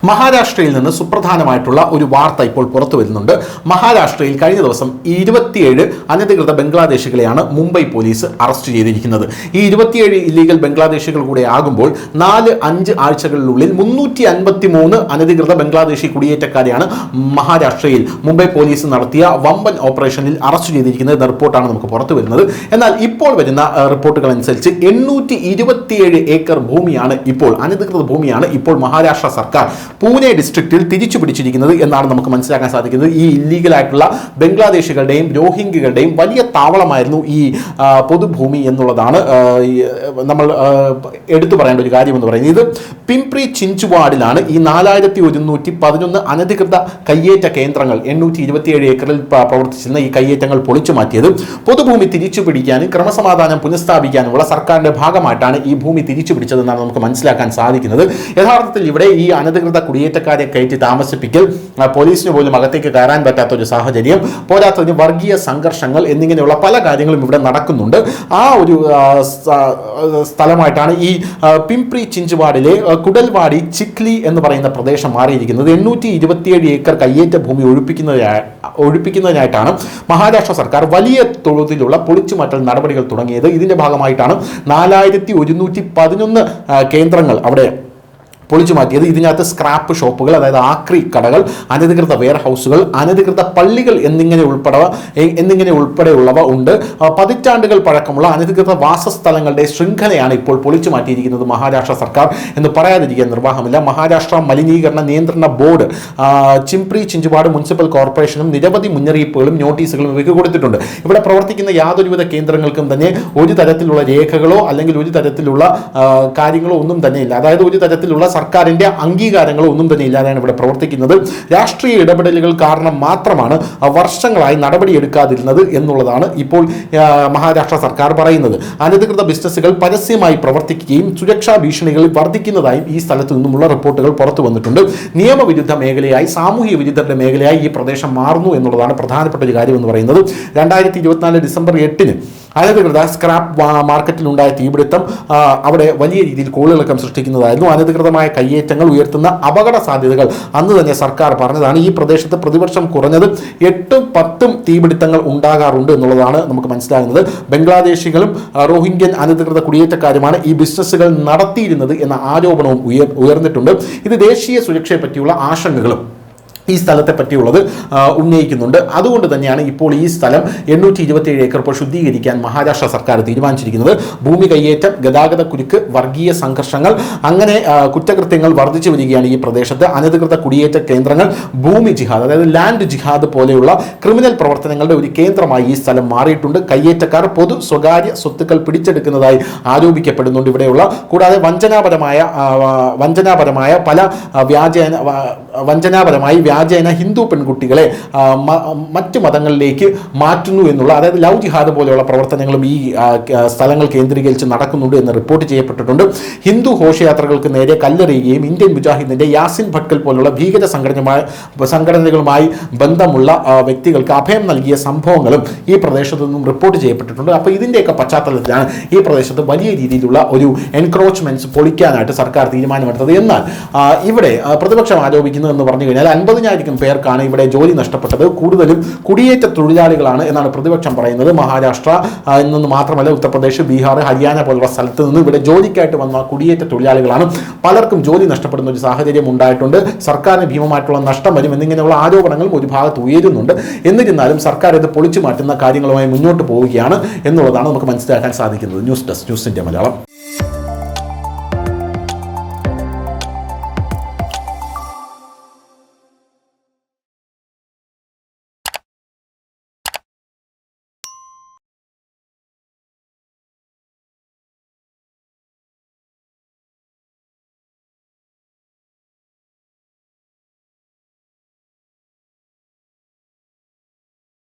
മഹാരാഷ്ട്രയിൽ നിന്ന് സുപ്രധാനമായിട്ടുള്ള ഒരു വാർത്ത ഇപ്പോൾ പുറത്തു വരുന്നുണ്ട്. മഹാരാഷ്ട്രയിൽ കഴിഞ്ഞ ദിവസം 27 അനധികൃത ബംഗ്ലാദേശികളെയാണ് മുംബൈ പോലീസ് അറസ്റ്റ് ചെയ്തിരിക്കുന്നത്. ഈ 27 ഇല്ലീഗൽ ബംഗ്ലാദേശികൾ കൂടെ ആകുമ്പോൾ 4-5 ആഴ്ചകളിലുള്ളിൽ 353 അനധികൃത ബംഗ്ലാദേശി കുടിയേറ്റക്കാരെയാണ് മഹാരാഷ്ട്രയിൽ മുംബൈ പോലീസ് നടത്തിയ വമ്പൻ ഓപ്പറേഷനിൽ അറസ്റ്റ് ചെയ്തിരിക്കുന്നത് എന്ന റിപ്പോർട്ടാണ് നമുക്ക് പുറത്തു വരുന്നത്. എന്നാൽ ഇപ്പോൾ വരുന്ന റിപ്പോർട്ടുകൾ അനുസരിച്ച് 827 ഏക്കർ ഭൂമിയാണ് ഇപ്പോൾ അനധികൃത ഭൂമിയാണ് ഇപ്പോൾ മഹാരാഷ്ട്ര സർക്കാർ പൂനെ ഡിസ്ട്രിക്റ്റിൽ തിരിച്ചു പിടിച്ചിരിക്കുന്നത് എന്നാണ് നമുക്ക് മനസ്സിലാക്കാൻ സാധിക്കുന്നത്. ഈ ഇല്ലീഗലായിട്ടുള്ള ബംഗ്ലാദേശികളുടെയും രോഹിംഗ്യകളുടെയും വലിയ താവളമായിരുന്നു ഈ പൊതുഭൂമി എന്നുള്ളതാണ് നമ്മൾ എടുത്തു പറയേണ്ട ഒരു കാര്യം എന്ന് പറയുന്നത്. ഇത് പിംപ്രി ചിഞ്ചുവാഡിലാണ് ഈ 4111 അനധികൃത കയ്യേറ്റ കേന്ദ്രങ്ങൾ 827 ഏക്കറിൽ പ്രവർത്തിച്ചിരുന്ന ഈ കയ്യേറ്റങ്ങൾ പൊളിച്ചു മാറ്റിയത് പൊതുഭൂമി തിരിച്ചു പിടിക്കാനും ക്രമസമാധാനം പുനഃസ്ഥാപിക്കാനുമുള്ള സർക്കാരിന്റെ ഭാഗമായിട്ടാണ് ഈ ഭൂമി തിരിച്ചു പിടിച്ചതെന്നാണ് നമുക്ക് മനസ്സിലാക്കാൻ സാധിക്കുന്നത്. യഥാർത്ഥത്തിൽ ഇവിടെ ഈ അനധികൃത കുടിയേറ്റക്കാരെ കയറ്റി താമസിപ്പിക്കൽ, പോലീസിന് പോലും അകത്തേക്ക് കയറാൻ പറ്റാത്ത ഒരു സാഹചര്യം, പോരാത്തതിന് വർഗീയ സംഘർഷങ്ങൾ എന്നിങ്ങനെയുള്ള പല കാര്യങ്ങളും ഇവിടെ നടക്കുന്നുണ്ട്. ആ ഒരു സ്ഥലമായിട്ടാണ് ഈ പിംപ്രി ചിഞ്ചുവാഡിലെ കുടൽവാടി ചിക്ലി എന്ന് പറയുന്ന പ്രദേശം മാറിയിരിക്കുന്നത്. 827 ഏക്കർ കയ്യേറ്റ ഭൂമി ഒഴിപ്പിക്കുന്നതിനായിട്ടാണ് മഹാരാഷ്ട്ര സർക്കാർ വലിയ തോതിലുള്ള പൊളിച്ചുമാറ്റൽ നടപടികൾ തുടങ്ങിയത്. ഇതിന്റെ ഭാഗമായിട്ടാണ് 4111 കേന്ദ്രങ്ങൾ അവിടെ പൊളിച്ചു മാറ്റിയത്. ഇതിനകത്ത് സ്ക്രാപ്പ് ഷോപ്പുകൾ, അതായത് ആക്രി കടകൾ, അനധികൃത വെയർ ഹൗസുകൾ, അനധികൃത പള്ളികൾ എന്നിങ്ങനെ ഉൾപ്പെടെയുള്ളവ ഉണ്ട്. പതിറ്റാണ്ടുകൾ പഴക്കമുള്ള അനധികൃത വാസസ്ഥലങ്ങളുടെ ശൃംഖലയാണ് ഇപ്പോൾ പൊളിച്ചു മാറ്റിയിരിക്കുന്നത് മഹാരാഷ്ട്ര സർക്കാർ എന്ന് പറയാതിരിക്കാൻ നിർവാഹമില്ല. മഹാരാഷ്ട്ര മലിനീകരണ നിയന്ത്രണ ബോർഡ് ചിംപ്രി ചിഞ്ചുവാഡ് മുനിസിപ്പൽ കോർപ്പറേഷനും നിരവധി മുന്നറിയിപ്പുകളും നോട്ടീസുകളും ഇവയ്ക്ക് കൊടുത്തിട്ടുണ്ട്. ഇവിടെ പ്രവർത്തിക്കുന്ന യാതൊരുവിധ കേന്ദ്രങ്ങൾക്കും തന്നെ ഒരു തരത്തിലുള്ള രേഖകളോ അല്ലെങ്കിൽ ഒരു തരത്തിലുള്ള കാര്യങ്ങളോ ഒന്നും തന്നെ ഇല്ല. അതായത് ഒരു തരത്തിലുള്ള സർക്കാരിന്റെ അംഗീകാരങ്ങളോ ഒന്നും തന്നെ ഇല്ലാതെയാണ് ഇവിടെ പ്രവർത്തിക്കുന്നത്. രാഷ്ട്രീയ ഇടപെടലുകൾ കാരണം മാത്രമാണ് വർഷങ്ങളായി നടപടിയെടുക്കാതിരുന്നത് എന്നുള്ളതാണ് ഇപ്പോൾ മഹാരാഷ്ട്ര സർക്കാർ പറയുന്നത്. അനധികൃത ബിസിനസ്സുകൾ പരസ്യമായി പ്രവർത്തിക്കുകയും സുരക്ഷാ ഭീഷണികൾ വർദ്ധിക്കുന്നതായും ഈ സ്ഥലത്തു നിന്നുമുള്ള റിപ്പോർട്ടുകൾ പുറത്തു വന്നിട്ടുണ്ട്. നിയമവിരുദ്ധ മേഖലയായി, സാമൂഹ്യ വിരുദ്ധരുടെ മേഖലയായി ഈ പ്രദേശം മാറുന്നു എന്നുള്ളതാണ് പ്രധാനപ്പെട്ട ഒരു കാര്യം എന്ന് പറയുന്നത്. 2024 ഡിസംബർ 8 അനധികൃത സ്ക്രാപ്പ് മാർക്കറ്റിലുണ്ടായ തീപിടുത്തം അവിടെ വലിയ രീതിയിൽ കോളിളക്കം സൃഷ്ടിക്കുന്നതായിരുന്നു. അനധികൃതമായ കയ്യേറ്റങ്ങൾ ഉയർത്തുന്ന അപകട സാധ്യതകൾ അന്ന് തന്നെ സർക്കാർ പറഞ്ഞതാണ്. ഈ പ്രദേശത്ത് പ്രതിവർഷം കുറഞ്ഞത് 8-10 തീപിടുത്തങ്ങൾ ഉണ്ടാകാറുണ്ട് എന്നുള്ളതാണ് നമുക്ക് മനസ്സിലാകുന്നത്. ബംഗ്ലാദേശികളും റോഹിംഗ്യൻ അനധികൃത കുടിയേറ്റക്കാരുമാണ് ഈ ബിസിനസ്സുകൾ നടത്തിയിരുന്നത് എന്ന ആരോപണവും ഉയർന്നിട്ടുണ്ട്. ഇത് ദേശീയ സുരക്ഷയെ പറ്റിയുള്ള ആശങ്കകളും ഈ സ്ഥലത്തെ പറ്റിയുള്ളത് ഉന്നയിക്കുന്നുണ്ട്. അതുകൊണ്ട് തന്നെയാണ് ഇപ്പോൾ ഈ സ്ഥലം 827 ഏക്കർ ഇപ്പോൾ ശുദ്ധീകരിക്കാൻ മഹാരാഷ്ട്ര സർക്കാർ തീരുമാനിച്ചിരിക്കുന്നത്. ഭൂമി കയ്യേറ്റം, ഗതാഗത കുരുക്ക്, വർഗീയ സംഘർഷങ്ങൾ, അങ്ങനെ കുറ്റകൃത്യങ്ങൾ വർദ്ധിച്ചു വരികയാണ് ഈ പ്രദേശത്ത്. അനധികൃത കുടിയേറ്റ കേന്ദ്രങ്ങൾ, ഭൂമി ജിഹാദ്, അതായത് ലാൻഡ് ജിഹാദ് പോലെയുള്ള ക്രിമിനൽ പ്രവർത്തനങ്ങളുടെ ഒരു കേന്ദ്രമായി ഈ സ്ഥലം മാറിയിട്ടുണ്ട്. കയ്യേറ്റക്കാർ പൊതു സ്വകാര്യ സ്വത്തുക്കൾ പിടിച്ചെടുക്കുന്നതായി ആരോപിക്കപ്പെടുന്നുണ്ട് ഇവിടെയുള്ള. കൂടാതെ വഞ്ചനാപരമായ പല വ്യാജേന ഹിന്ദു പെൺകുട്ടികളെ മറ്റ് മതങ്ങളിലേക്ക് മാറ്റുന്നു എന്നുള്ള, അതായത് ലവ് ജിഹാദ് പോലെയുള്ള പ്രവർത്തനങ്ങളും ഈ സ്ഥലങ്ങൾ കേന്ദ്രീകരിച്ച് നടക്കുന്നുണ്ട് എന്ന് റിപ്പോർട്ട് ചെയ്യപ്പെട്ടിട്ടുണ്ട്. ഹിന്ദു ഘോഷയാത്രകൾക്ക് നേരെ കല്ലെറിയുകയും ഇന്ത്യൻ മുജാഹിദിന്റെ യാസിൻ ഭട്കൽ പോലുള്ള ഭീകര സംഘടനകളുമായി ബന്ധമുള്ള വ്യക്തികൾക്ക് അഭയം നൽകിയ സംഭവങ്ങളും ഈ പ്രദേശത്തു നിന്നും റിപ്പോർട്ട് ചെയ്യപ്പെട്ടിട്ടുണ്ട്. അപ്പോൾ ഇതിൻ്റെയൊക്കെ പശ്ചാത്തലത്തിലാണ് ഈ പ്രദേശത്ത് വലിയ രീതിയിലുള്ള ഒരു എൻക്രോച്ച്മെന്റ്സ് പൊളിക്കാനായിട്ട് സർക്കാർ തീരുമാനമെടുത്തത്. എന്നാൽ ഇവിടെ പ്രതിപക്ഷം ആരോപിക്കുന്നത് എന്ന് പറഞ്ഞു കഴിഞ്ഞാൽ 50,000 പേർക്കാണ് ഇവിടെ ജോലി നഷ്ടപ്പെട്ടത്. കൂടുതലും കുടിയേറ്റ തൊഴിലാളികളാണ് എന്നാണ് പ്രതിപക്ഷം പറയുന്നത്. മഹാരാഷ്ട്ര എന്നൊന്ന് മാത്രമല്ല, ഉത്തർപ്രദേശ്, ബീഹാർ, ഹരിയാന പോലുള്ള സ്ഥലത്ത് നിന്ന് ഇവിടെ ജോലിക്കായിട്ട് വന്ന കുടിയേറ്റ തൊഴിലാളികളാണ്. പലർക്കും ജോലി നഷ്ടപ്പെടുന്ന ഒരു സാഹചര്യം ഉണ്ടായിട്ടുണ്ട്. സർക്കാരിന് ഭീമമായിട്ടുള്ള നഷ്ടം വരും എന്നിങ്ങനെയുള്ള ആരോപണങ്ങളും ഒരു ഭാഗത്ത് ഉയരുന്നുണ്ട്. എന്നിരുന്നാലും സർക്കാർ ഇത് പൊളിച്ചു മാറ്റുന്ന കാര്യങ്ങളുമായി മുന്നോട്ട് പോവുകയാണ് എന്നുള്ളതാണ് നമുക്ക് മനസ്സിലാക്കാൻ സാധിക്കുന്നത്. News desk, news India Malayalam.